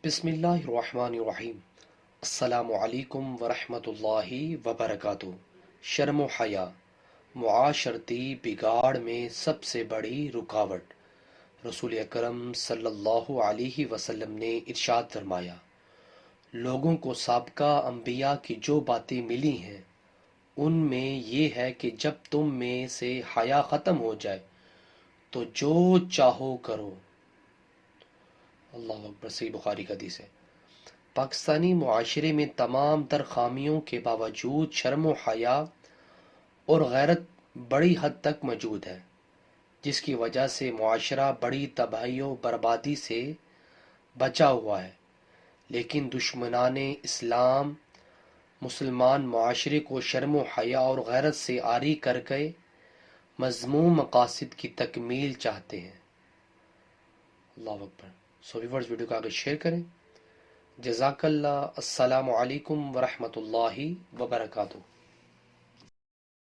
بسم اللہ الرحمن الرحیم۔ السلام علیکم ورحمۃ اللہ وبرکاتہ۔ شرم و حیا معاشرتی بگاڑ میں سب سے بڑی رکاوٹ۔ رسول اکرم صلی اللہ علیہ وسلم نے ارشاد فرمایا، لوگوں کو سابقہ انبیاء کی جو باتیں ملی ہیں ان میں یہ ہے کہ جب تم میں سے حیا ختم ہو جائے تو جو چاہو کرو۔ اللہ اکبر۔ صحیح بخاری کا حدیث ہے۔ پاکستانی معاشرے میں تمام تر خامیوں کے باوجود شرم و حیا اور غیرت بڑی حد تک موجود ہے، جس کی وجہ سے معاشرہ بڑی تباہی و بربادی سے بچا ہوا ہے۔ لیکن دشمنان اسلام مسلمان معاشرے کو شرم و حیا اور غیرت سے عاری کر کے مذموم مقاصد کی تکمیل چاہتے ہیں۔ اللہ اکبر۔ سو ویورز، ویڈیو کو آگے شیئر کریں۔ جزاک اللہ۔ السلام علیکم ورحمۃ اللہ وبرکاتہ۔